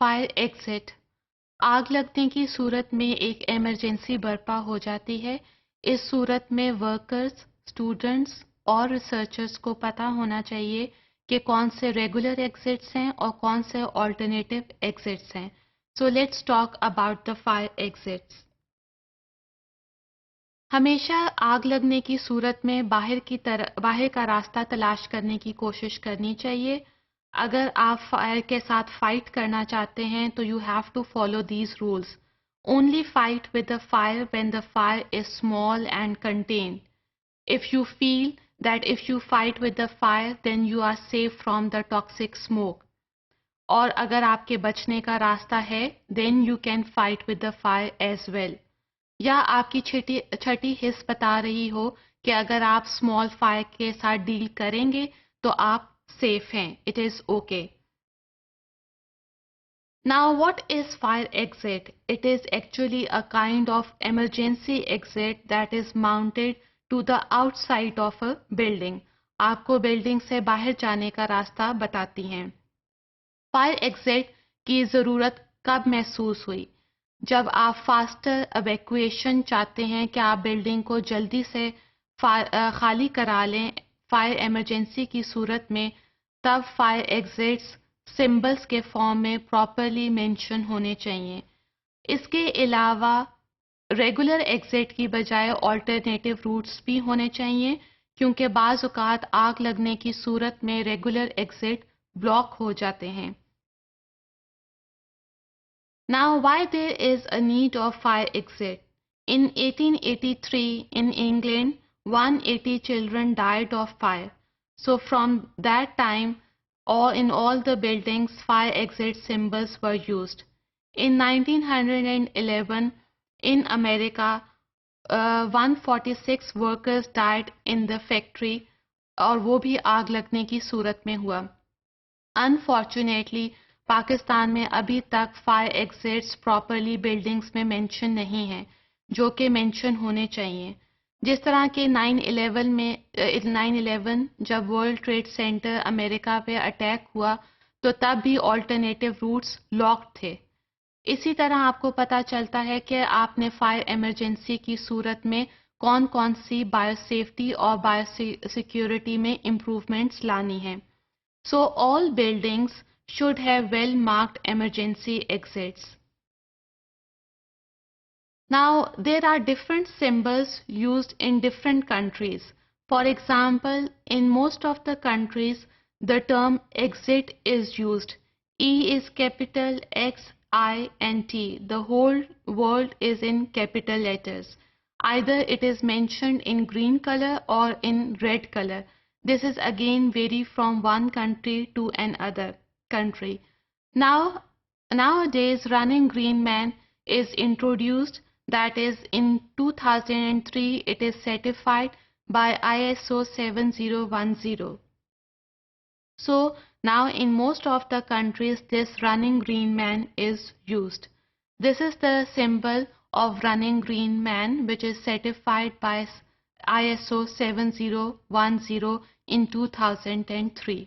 Fire exit. आग लगने की सूरत में एक इमरजेंसी बर्पा हो जाती है। इस सूरत में वर्कर्स, स्टूडेंट्स और रिसर्चर्स को पता होना चाहिए कि कौन से रेगुलर एग्जिट्स हैं और कौन से ऑल्टरनेटिव एग्जिट्स हैं। So let's talk about the fire exits. हमेशा आग लगने की सूरत में बाहर का रास्ता तलाश करने की कोशिश करनी चाहिए। अगर आप फायर के साथ फाइट करना चाहते हैं तो you have to follow these rules. Only fight with the fire when the fire is small and contained. If you feel that if you fight with the fire, then you are safe from the toxic smoke. और अगर आपके बचने का रास्ता है, then you can fight with the fire as well. या आपकी छठी हिस्स बता रही हो कि अगर आप स्मॉल फायर के साथ डील करेंगे तो आप सेफ हैं. It is okay. Now, what is fire exit? It is actually a kind of emergency exit that is mounted to the outside of a building. आपको बिल्डिंग से बाहर जाने का रास्ता बताती हैं. फायर एग्जिट की ज़रूरत कब महसूस हुई? जब आप फास्टर एवैक्यूएशन चाहते हैं कि आप बिल्डिंग को जल्दी से खाली करा लें फायर इमरजेंसी की सूरत में, तब फायर एग्जिट्स सिंबल्स के फॉर्म में प्रॉपरली मेंशन होने चाहिए. इसके अलावा रेगुलर एग्जिट की बजाय ऑल्टरनेटिव रूट्स भी होने चाहिए, क्योंकि बाज़ औक़ात आग लगने की सूरत में रेगुलर एग्जिट ब्लॉक हो जाते हैं. Now, why there is a need of fire exit? In 1883, in England, 180 children died of fire. So from that time, in all the buildings, fire exit symbols were used. In 1911, in America, 146 workers died in the factory, और वो भी आग लगने की सूरत में हुआ. Unfortunately, Pakistan में अभी तक फायर एग्जिट्स प्रॉपरली बिल्डिंग्स में मेंशन नहीं है, जो कि मेंशन होने चाहिए. जिस तरह के 9/11 जब वर्ल्ड ट्रेड सेंटर अमेरिका पे अटैक हुआ तो तब भी ऑल्टरनेटिव रूट्स लॉक्ड थे. इसी तरह आपको पता चलता है कि आपने फायर इमरजेंसी की सूरत में कौन कौन सी बायोसेफ्टी और बायोसिक्योरिटी में इम्प्रूवमेंट्स लानी हैं. So all buildings should have well-marked emergency exits. Now, there are different symbols used in different countries. For example, in most of the countries, the term exit is used. E is capital, X, I, and T. The whole world is in capital letters. Either it is mentioned in green color or in red color. This is again vary from one country to another country. Nowadays, Running Green Man is introduced, that is in 2003 it is certified by ISO 7010. So now in most of the countries this Running Green Man is used. This is the symbol of Running Green Man, which is certified by ISO 7010 in 2003.